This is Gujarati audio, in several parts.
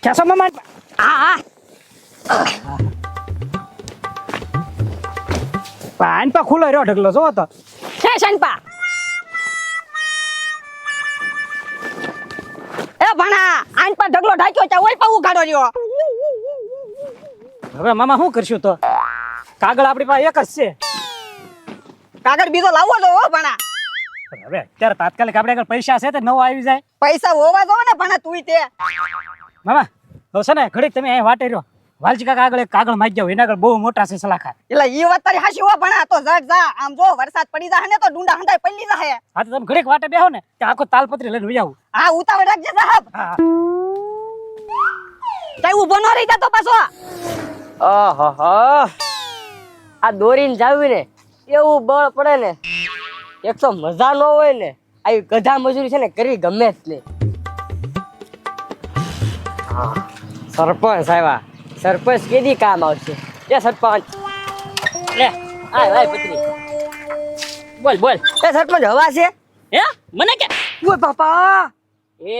ખેસો મામા હા પાન પા ખુલ્લો રહ્યો ઢગલો જો તો છે શનપા એ ભણા આન પર ઢગલો ઢાક્યો છે ઓય પાઉ ગાડો રહ્યો હવે મામા શું કરશું તો કાગળ આપણી પાસે એક જ છે કાગળ બીજો લાવવો તો હો ભણા હવે અત્યારે તાત્કાલિક આપણે આગળ પૈસા છે તો નવો આવી જાય પૈસા હોવા જો ને ભણા તુંય તે મામા હવે છે ને ઘડીક તમે અહીં વાટે રહ્યો વાલજી કાકા આગળ એક કાગળ માગી જાવ એના આગળ બહુ મોટા છે સલાખા એટલે ઈ વાત તારી હાચી હો ભણા તો જટ જા આમ જો વરસાદ પડી જાહે ને તો ડુંડા હંડાઈ પલ્લી જાહે હા તો તમે ઘડીક વાટે બેહો ને કે આખો તાલપત્રી લઈને વહી આવું હા ઉતાવળ રાખજે સાહેબ હા તઈ ઊભો ન રહી જાતો પાછો ઓહો આ દોરીને જાવી ને એવું બળ પડે ને એક તો મજા ન હોય ને આવી ગધા મજૂરી છે ને કરી ગમે જ નહીં. હા સરપંચ આવ્યા સરપંચ કેદી કામ આવશે એ સરપંચ લે આય પત્રી બોલ બોલ એ સરપંચ હવા છે હે મને કે ઓય બાપા એ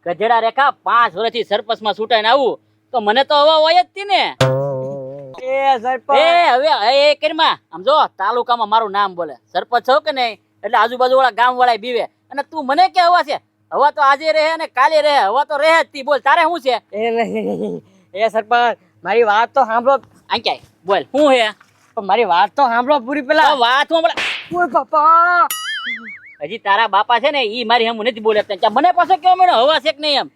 ગધેડા રેખા 5 વર્ષથી સરપંચમાં છૂટાઈને આવું તો મને તો હવા હોય જ તી ને એ સરપંચ એ હવે એ કરીમાં આમ જો તાલુકામાં મારું નામ બોલે સરપંચ છો કે નહીં એટલે આજુબાજુ વાળા ગામ વાળા બીવે અને તું મને કે હવા છે હવા તો આજે રહે ને કાલે રહે હવા તો રહે જ તી બોલ તારે શું છે એ નહીં એ સરપંચ મારી વાત તો સાંભળો આ ક્યાંય બોલ શું હે પણ મારી વાત તો સાંભળો પૂરી પેલા તો વાત હું ઓય બાપા હજી તારા બાપા છે ને ઈ મારી હમ નથી બોલે ત્યાં મને પાછો કેવો મને હવા છે કે નહીં એમ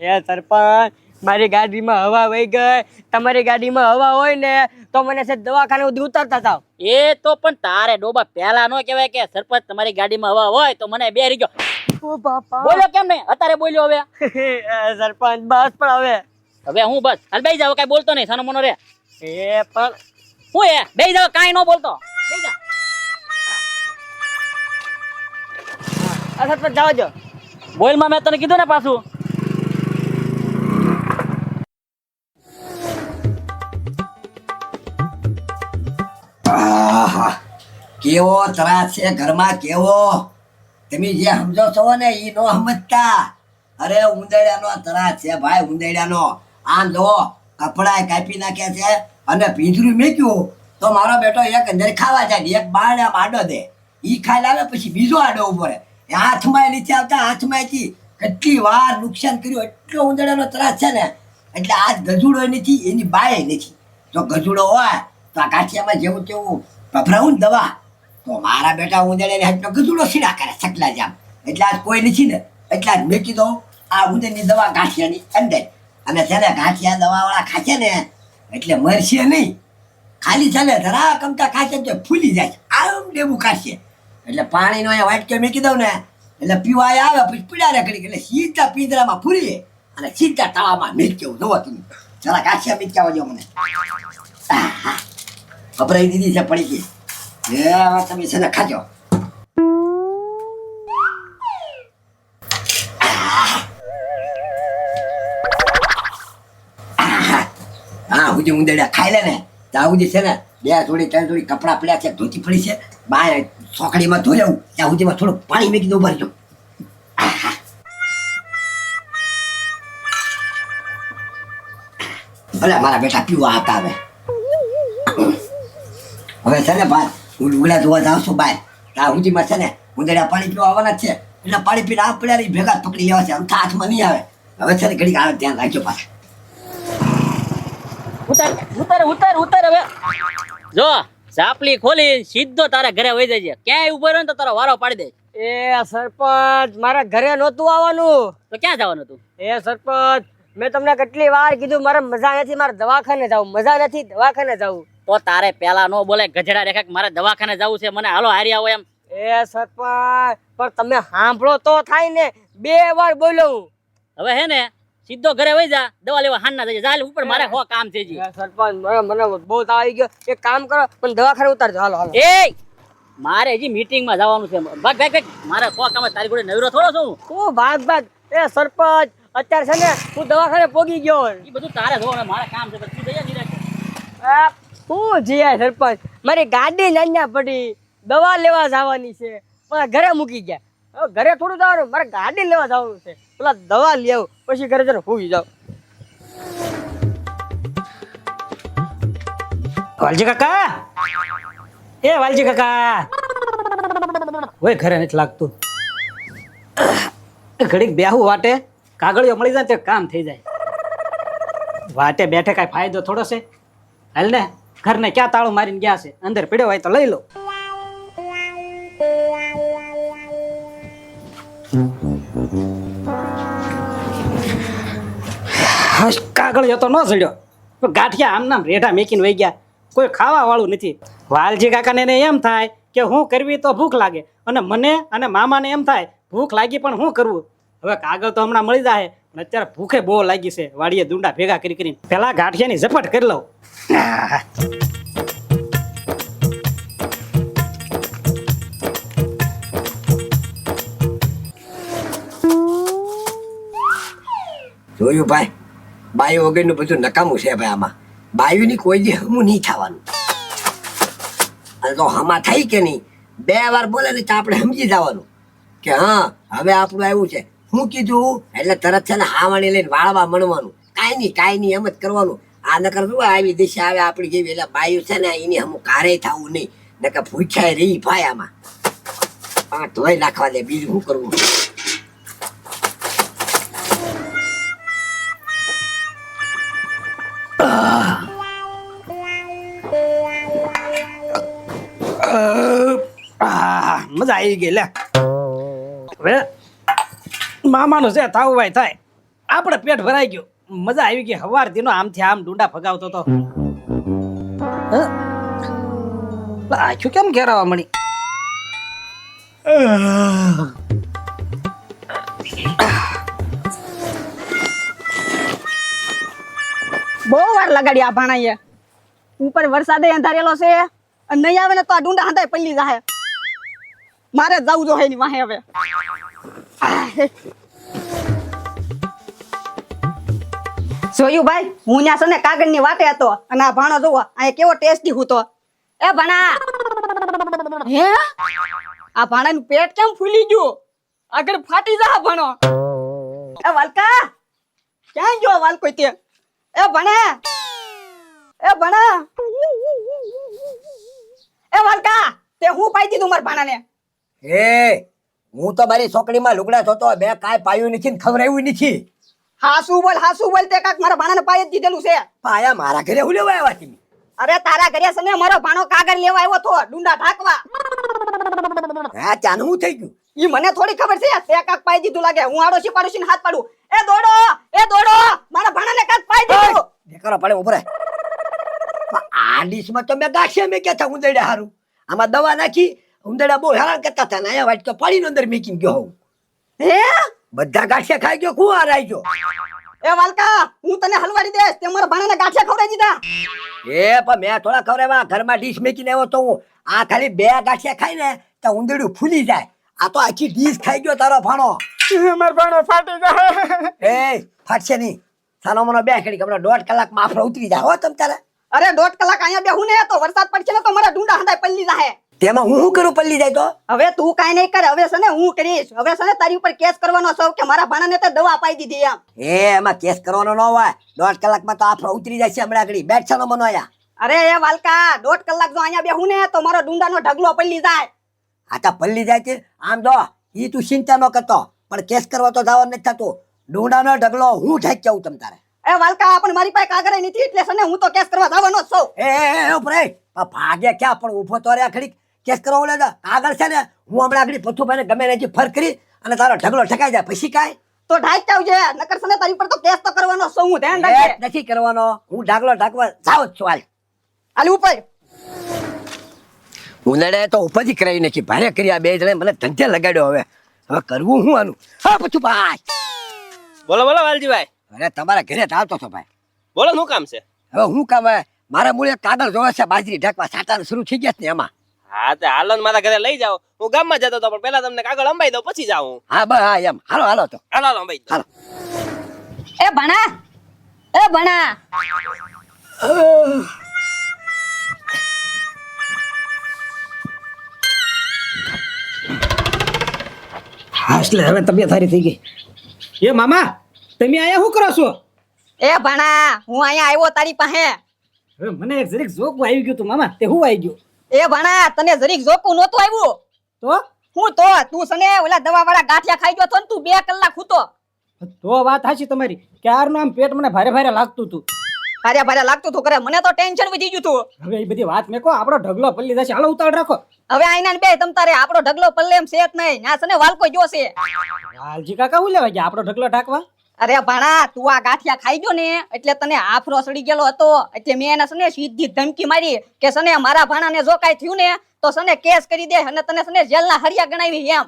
એ સરપંચ મારી ગાડીમાં હવા વહી ગઈ તમારી ગાડીમાં હવા હોય ને તો મને છે દવાખાને સુધી ઉતારતા થાવ એ તો પણ તારે ડોબા પહેલા નો કહેવાય કે સરપંચ તમારી ગાડીમાં હવા હોય તો મને બે રહી ગયો ઓ બાપા બોલ્યો કેમ નહીં અત્યારે બોલ્યો હવે સરપંચ બસ પણ હવે હું બસ હાલ બેસી જાવ કઈ બોલતો નહીં સાનો મનો રે એ પણ હું એ બેસી જાવ કાંઈ ન બોલતો બેસી જા આ સરપંચ જાઓ જો બોલમાં મેં તને કીધું ને પાછું આહા કેવો ત્રાસ છે ઘરમાં કેવો તમે જે સમજો છો ને ઈ નો સમજતા અરે ઉંદરડાનો ત્રાસ છે ભાઈ ઉંદરડાનો આમ જો કપડા કાપી નાખ્યા છે અને ભીંજરું મેક્યું તો મારો બેટો એક અંદર ખાવા જાય એક બાળ આડો દે ઈ ખાઈ લાવે પછી બીજો આડો ઉભો રહે હાથમાં નીચે આવતા હાથમાંથી કેટલી વાર નુકસાન કર્યું એટલો ઉંદરડાનો ત્રાસ છે ને એટલે આજ ગજુડો નથી એની બાય નથી જો ગજુડો હોય તો આ કાઠિયામાં જેવું તેવું ભભરાવું ને દવા તો મારા બેટા ઉંદરડાની હાથનો ગજુડો સીડા કરે સકલા જામ એટલે આજ કોઈ નથી ને એટલે આજ મેં કીધું આ ઉંદરની દવા ગાંઠિયાની અંદર અને છે ને ગાંઠિયા દવાવાળા ખાશે ને એટલે મરશે નહીં ખાલી છે ને ધરા કમતા ખાશે તો ફૂલી જાય આમ ડેબું કાઢશે એટલે પાણીનો અહીંયા વાટકે મેં કીધું ને એટલે પીવા આવે પછી પીડા રે કરી એટલે સીધા પિંજરામાં પૂરીએ અને સીધા તળાવમાં મેચક્યો જોવો તમે જરા ગાંઠિયા મેચક્યા જો મને ખબરાઈ દીધી છે પડી ગઈ એ તમે છે ને ખાજો હા હું ઉંદરડા ખાઈ લે ને ત્યાં સુધી છે ને 2 જોડી 3 જોડી કપડા પડ્યા છે ધોતી પડી છે બહાર ચોકડીમાં ધોઈ આવું ત્યાં સુધીમાં થોડું પાણી મેકી દઉં ભરજો ભલે મારા બેટા પીવા હતા હવે છે ને ભાઈ હું લુગડા ધોવા જાઉં છું બહાર ત્યાં સુધીમાં છે ને ઉંદરડા પાણી પીવા આવવાના જ છે એટલે પાણી પીને આ પડ્યા ભેગા જ પકડી લેવા છે આમ હાથમાં નહીં આવે હવે છે ને ઘડીક આવે ધ્યાન રાખજો પાછા ઉતાર ઉતાર ઉતાર ઉતાર હવે જો ઝાપલી ખોલી સીધો તારા ઘરે વહી જાય ક્યાંય ઉભો રહ્યો ને તો તારો વારો પાડી દે એ સરપંચ મારા ઘરે નહોતું આવવાનું તો ક્યાં જવાનું તું એ સરપંચ મેં તમને કેટલી વાર કીધું મારે મજા નથી મારે દવાખાને જવું મજા નથી દવાખાને જવું તો તારે પેલા નો બોલે ગજડા રેખા કે મારે દવાખાને જવું છે મને હાલો હારી આવો એમ એ સરપંચ પણ તમે સાંભળો તો થાય ને 2 વાર બોલ્યો હું હવે હે ને સીધો ઘરે વહી જા દવા લેવા હાન ના જજે ચાલ ઉપર મારે હો કામ છે જી એ સરપંચ મને બહુ તાવ આવી ગયો એક કામ કરો પણ દવાખાને ઉતારજો હાલો હાલો એ મારે હજી મીટિંગ માં જવાનું છે ભાગ ભાગ ભાગ મારે હો કામ તારી જોડે નવરો થોડો છું તું ભાગ ભાગ એ સરપંચ અત્યારે છે ને હું દવાખાને પોગી ગયો એ બધું તારે જોવાનું મારે કામ છે તું જઈ નિરાશ હું જીયા સરપંચ મારી ગાડી નાન્યા પડી દવા લેવા જવાની છે પણ ઘરે મૂકી ગયા હવે ઘરે થોડું જવાનું, મારે ગાડી લેવા જવાનું છે, પેલા દવા લઈ આવું, પછી ઘરે જઈને હોઈ જાવ. વાલજી કાકા, એ વાલજી કાકા, ઓય ઘરે નથી લાગતું. ઘડીક બેહું વાટે, કાગળિયો મળી જાય ને તે કામ થઈ જાય. વાટે બેઠે કાંઈ ફાયદો થોડો છે? હાલ ને, ઘરને ક્યાં તાળું મારીને ગયા છે, અંદર પીડ્યો હોય તો લઈ લો. કાગળિયો તો ન ચડ્યો, પણ ગાંઠિયા આમ નામ રેઢા મેકીને વહી ગયા. કોઈ ખાવા વાળું નથી. વાલજી કાકાને એને એમ થાય કે હું કરવી તો ભૂખ લાગે, અને મને અને મામાને એમ થાય ભૂખ લાગી પણ શું કરવું. હવે કાગળ તો હમણાં મળી જાય, પણ અત્યારે ભૂખે બહુ લાગી છે. વાડીએ દુંડા ભેગા કરી કરીને પેલા ગાંઠિયાની ઝપટ કરી લઉં. જોયું ભાઈ, બાયું વગરનું બધું નકામું છે ભાઈ. આમાં બાયુની કોઈ દી હમું નહીં થવાનું. અને તો હમા થઈ કે નહીં, 2 વાર બોલે ને તો આપણે સમજી જવાનું કે હા હવે આપણું આવ્યું છે. હું કીધું એટલે તરત છે ને હાવાણી લઈને વાળવા મળવાનું. કાંઈ નહીં એમ જ કરવાનું. આ નકર શું આવી દિશા આવે આપણી જેવી, એટલે બાયું છે ને એની હમું કારે થવું નહીં, નકર ભૂખ્યા રહી ભાઈ. આમાં ધોઈ નાખવા દે, બીજું શું કરવું. મજા આવી ગઈ લે. હવે મામાનું છે થાવું ભાઈ થાય, આપણે પેટ ભરાઈ ગયું. મજા આવી ગઈ. હવાર દીનો આમથી આમ ડુંડા ફગાવતો તો આખું કેમ ઘેરાવા મળી. બહુ વાર લગાડી આ ભાણાએ. ઉપર વરસાદે અંધારેલો છે, અને નહીં આવે ને તો આ ડુંડા હંધાય પલ્લી જાહે. મારે જવું જો હે ની વાહે હવે. જોયું ભાઈ, હું ત્યાં છે ને કાગળની વાટે હતો, અને આ ભાણો જોવો અહીંયા કેવો ટેસ્ટી હતો. એ ભણા, હે આ ભાણાનું પેટ કેમ ફૂલી ગયું? આગળ ફાટી જા ભાણો. એ વાલકા, ક્યાં ગયો વાલકો તે? એ ભણા, એ ભણા, એ વાલકા, તે હું પાઈ દીધું મારા ભાણાને? એ હું તો મારી છોકરીમાં લુગડા જોતો, બે કાંઈ પાયું નથી ને ખવડાવ્યું નથી. હાસુ બોલ તે કાક મારા ભાણાને પાઈ જ દીધેલું છે. પાયા મારા ઘરે હું લેવા આવ્યા તમે? અરે તારા ઘરે છે ને મારો ભાણો કાગળ લેવા આવ્યો તો ડુંડા ઢાકવા. હા ચાનું શું થઈ ગયું? ઈ મને થોડી ખબર છે, તે કાક પાઈ દીધું લાગે. હું આડોશી પાડોશી હાથ પાડું. એ દોડો મારા ભાણાને કાક પાઈ દીધું. દેખાડો પડે ઉભરે. આ ડીશમાં તો મેં ગાંઠિયા મેં ક્યાં હતા ઉંદરડા હારું. આમાં દવા નાખી, ઉંદરડા બહુ હેરાન કરતા હતા ને અહીંયા વાટકો પાડીને અંદર મેકીને ગયો હું. હે બધા ગાંઠિયા ખાઈ ગયો, કું હારાઈ ગયો. એ વાલકા, હું તને હલવાડી દેશ, તે મારા ભાણાને ગાંઠિયા ખવડાવી દીધા. એ પણ મેં થોડા ખવડાવ્યા, ઘરમાં ડીશ મેકીને આવ્યો તો હું. આ ખાલી 2 ગાંઠિયા ખાઈને તો ઉંદરડું ફૂલી જાય. આ તો આખી ડીશ ખાઈ ગયો તારો ભાણો. મારો ભાણો ફાટી જાય. એ ફાટશે નહીં, સાનો મનો 2 ઘડી, હમણાં 1.5 કલાકમાં આફરો ઉતરી જાય હો તમ તારે. અરે 1.5 કલાક અહીંયા બેહું ને તો વરસાદ પડશે ને તો મારા ડુંડા હંધાય પલ્લી જાહે. તેમાં હું શું કરું પલ્લી જાય તો? હવે તું કાઈ નહીં કર, હવે છે ને હું કરીશ. હવે છે ને તારી ઉપર કેસ કરવાનો છે કે મારા ભાણાને તે દવા અપાઈ દીધી એમ. એમાં કેસ કરવાનો ન હોય. 1.5 કલાકમાં તો આફરો ઉતરી જાય છે. હમણાં આગળ બેઠ છાનો મનો આયા. અરે એ વાલકા, 1.5 કલાક જો અહીંયા બેહું ને તો મારો ડુંડાનો ઢગલો પલ્લી જાય. આ તો પલ્લી જાય છે. આમ જો ઈ તું ચિંતા ન કરતો, પણ કેસ કરવા તો જવાનું નથી થતું. ડુંડાનો ઢગલો હું ઠેક જાઉં તમ તારે. એ વાલકા, પણ મારી પાસે કાગળ નથી એટલે છે ને હું તો કેસ કરવા જવાનો જ છું. એ ઉપરે ભાગે ક્યાં, પણ ઉભો તો રે ખડી. કેસ કરવા ઓલે આગળ છે ને હું હમણાં આગળ પથ્થુભાઈને ગમે નથી ફર કરી અને તારો ઢગલો ઠકાઈ જાય પછી કાંઈ તો ઢાક આવજે, નકર છે ને તારી ઉપર તો કેસ તો કરવાનો છું. હું ધ્યાન રાખજે. નથી કરવાનો. હું ઢાકલો ઢાકવા જાવ જ છું. હાલ ઉપર. ઉનાળે તો ઉપરથી કરાવી નાખી, ભારે કરી. આ 2 જણે મને ધંધે લગાડ્યો. હવે કરવું હું આનું? હા પછી ભાઈ બોલો વાલજીભાઈ. અરે તમારા ઘરે જ આવતો છો ભાઈ. બોલો શું કામ છે? હવે હું કામ હે? મારા મૂળે કાગળ જોવે છે, બાજરી ઢાકવા સાટાનું શરૂ થઈ ગયા છે ને એમાં. હા તે હાલો ને મારા ઘરે લઈ જાઓ. હું ગામમાં જતો હતો પણ પેલા તમને કાગળ અંબાઈ દઉં પછી જાઉં. હા બસ હા એમ. હાલો તો હાલો અંબાઈ દઉં. હાલો. એ ભણા, એ ભણા, હા એટલે હવે તબિયત સારી થઈ ગઈ. એ મામા તમે અહીંયા શું કરો છો? એ ભણા હું અહીંયા આવ્યો તારી પાસે. હવે મને એક જરીક જોકું આવી ગયું તું મામા. તે શું આવી ગયું? એ ભણા તને જરીક જોકું નહોતું આવ્યું. તો હું તો તું સને ઓલા દવા વાળા ગાંઠિયા ખાઈ ગયો તો ને તું 2 કલાક હૂતો. તો વાત સાચી તમારી. ક્યારનું આમ પેટ મને ભારે ભારે લાગતું હતું. ભારે ભારે લાગતું તું કરે મને તો ટેન્શન વધી ગયું તું. હવે એ બધી વાત મેકો, આપણો ઢગલો પલ્લી જશે. હાલો ઉતાવળ રાખો. હવે આઈના ને બે તમ તારે આપણો ઢગલો પલ્લે એમ છે જ નહીં. આ સને વાલકો ગયો છે. હાલજી કાકા હું લેવા ગયા આપણો ઢગલો ઢાંકવા? અરે ભણા તું આ ગાંઠિયા ખાઈ ગયો ને એટલે તને આફરો સડી ગયેલો હતો. એટલે મેં એને સને સીધી ધમકી મારી કે સને મારા ભાણાને જો કાંઈ થયું ને તો સને કેસ કરી દે અને તને સને જેલના હરિયા ગણાવી એમ.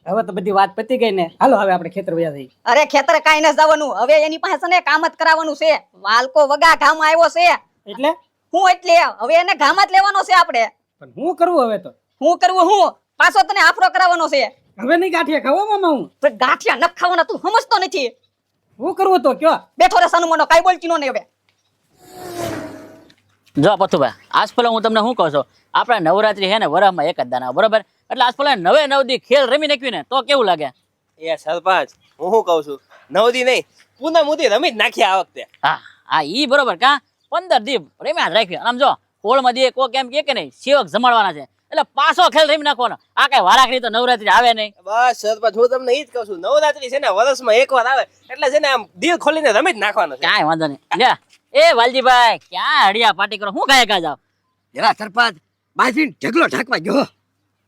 હવે તો બધી વાત પતી ગઈ ને. હાલો હવે આપણે ખેતર વયા જઈએ. અરે ખેતર કાંઈ ન જવાનું. હવે એની પાસે સને કામ જ કરાવવાનું છે. વાલકો વગા ગામ આવ્યો છે. એટલે હું એટલે હવે એને ગામ જ લેવાનો છે આપણે. પણ હું કરવું હવે તો? હું કરવું હું પાછો તને આફરો કરાવવાનો છે. હવે નહીં ગાંઠિયા ખાવો મામા હું. પણ ગાંઠિયા ન ખાવાના તું સમજતો નથી. હું કરવું તો કયો? બેઠો રે સાનું મનો કાઈ બોલતી નો ને હવે. જો પથુભાઈ આજ પેલા હું તમને શું કહું છું, આપણે નવરાત્રી છે ને વરસમાં એક જ દાના, બરોબર? એટલે આજ પેલા 9 દી ખેલ રમી નાખ્યું ને તો કેવું લાગે? એ સરપંચ હું શું કહું છું, 9 દી નહીં પૂનમ સુધી રમી જ નાખ્યા આ વખતે. હા હા ઈ બરોબર. કા 15 દી રમ્યા જ રાખ્યું. આમ જો હોળમાં દી કોક એમ કે નહીં સેવક જમાડવાના છે એટલે પાછો ખેલ રમી નાખવાનો. આ કઈ વારાખડી તો નવરાત્રી આવે નહીં. બસ સરપંચ હું તમને ઈ જ કહું છું, નવરાત્રી છે ને વર્ષમાં એકવાર આવે એટલે છે ને આમ દિલ ખોલીને રમી જ નાખવાનો છે. કાંઈ વાંધો નહીં. લે એ વાલજીભાઈ ક્યાં હડિયા પાર્ટી કરો, હું કાંઈ કા જાવ? જરા સરપંચ બાજરી ઢગલો ઢાંકવા ગયો.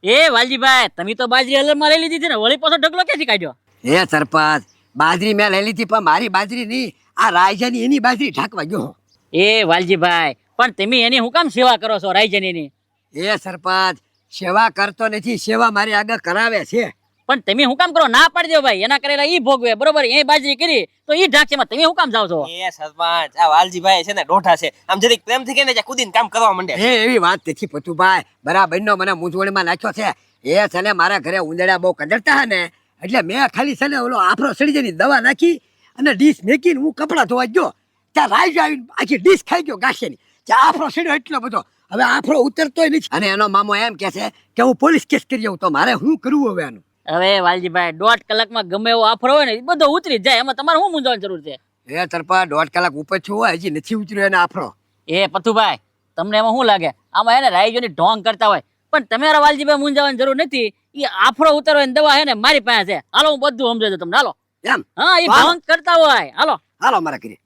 એ વાલજીભાઈ તમે તો બાજરી હલરમાં લઈ લીધી છે ને, વળી પાછો ઢગલો ક્યાંથી કાઢ્યો? હે સરપંચ બાજરી મેં લઈ લીધી પણ મારી બાજરી નહીં, આ રાયજાની એની બાજરી ઢાંકવા ગયો. એ વાલજીભાઈ પણ તમે એની હું કામ સેવા કરો છો રાયજનીની? એ સરપંચ સેવા કરતો નથી, સેવા મારી આગળ કરાવે છે. પણ તમે હું કામ કરો? ના પાડી દો ભાઈ, એના કરેલા ઈ ભોગવે, બરોબર? એ બાજરી કરી તો ઈ ઢાકશે, માં તમે હું કામ જાવ છો? એ સરપંચ આ વાલજીભાઈ છે ને ડોઢા છે, આમ જરીક પ્રેમથી કહીને જ્યાં કૂદીને કામ કરવા માંડે. એ એવી વાત નથી પતુભાઈ, બરાબરનો મને મૂંઝવણમાં નાખ્યો છે. એ છે ને મારા ઘરે ઉંદરડા બહુ કદરતા હે ને એટલે મેં ખાલી છે ને ઓલો આફરો સડી જની દવા નાખી અને ડીશ મેકીને હું કપડાં ધોવા ગયો ત્યાં રાઈજ આવીને આખી ડીશ ખાઈ ગયો ગાંઠિયાની. ત્યાં આફરો સડ્યો એટલો બધો, હવે આફરો ઉતરતોય નથી. અને એનો મામો એમ કે છે કે હું પોલીસ કેસ કરી આવું, તો મારે શું કરવું હવે આનું? હવે વાલજીભાઈ 1.5 કલાકમાં ગમે એવો આફરો હોય ને એ બધો ઉતરી જ જાય, એમાં તમારે શું મૂંઝવવાની જરૂર છે? એ તરપા 1.5 કલાક ઉપર છું હોય હજી નથી ઉતર્યો એને આફરો. એ પથુભાઈ તમને એમાં શું લાગે, આમાં એને રાઈજોની ઢોંગ કરતા હોય, પણ તમારા વાલજીભાઈ મૂંઝાવાની જરૂર નથી. એ આફરો ઉતારવાની દવા છે ને મારી પાસે છે. હાલો હું બધું સમજાવું તમને. હાલો. એમ હા એ ઢોંગ કરતા હોય. હાલો હાલો મારા કરી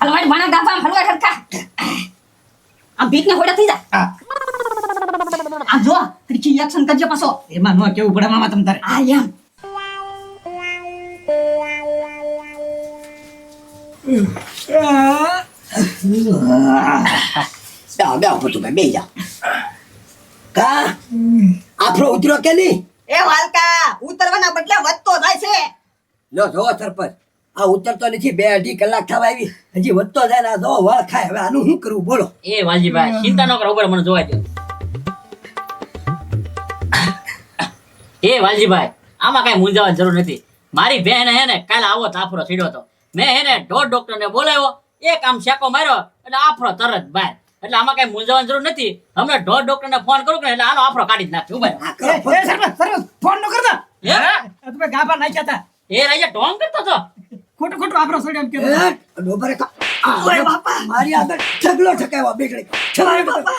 હલવાઈ ભાણા ગાફા હલવાઈ હરખા. આ બીટને હોડા થઈ જા. આ જો ત્રીજી એક્શન કરજો પાછો. એમાં નો કેવું પડે મામા તમ તારે. આ એમ બે પતુભાઈ બે જા. કા આફરો ઉતર્યો કે નહીં? એ વાલકા ઉતરવાના બદલે વધતો જાય છે. લો જો સરપંચ આ ઉતરતો નથી, 2-2.5 કલાક થવા આવી હજી વધતો જાય ને. આ જો વળ ખાય, હવે આનું શું કરવું બોલો? એ વાલજીભાઈ ચિંતા ન કરો, ઉપર મને જોવા દો. એ વાલજીભાઈ આમાં કઈ મૂંઝાવાની જરૂર નથી. મારી બહેન હે ને કાલે આવો આફરો સીડ્યો હતો, મેં હે ને ડોક્ટર ને બોલાવ્યો, એક આમ શેકો માર્યો એટલે આફરો તરત બહાર. એટલે આમાં કઈ મૂંઝાવાની જરૂર નથી. હમણાં ડોક્ટર ને ફોન કરું કે એટલે આનો આફરો કાઢી જ નાખ્યો. ઉભા આ એ, કરો, એ, સરપંચ, સરપંચ, ફોન નો કરતા. હે? તમે ગાભા નાખ્યા હતા. એ રાજા ઢોંગ કરતો હતો. ખોટું ખોટું આપણો સોડ્યો એમ કહેતો. એ, ડોબરે ઓય બાપા મારી આગળ ઢગલો ઠકાવ્યો બેગડે. ઓય બાપા.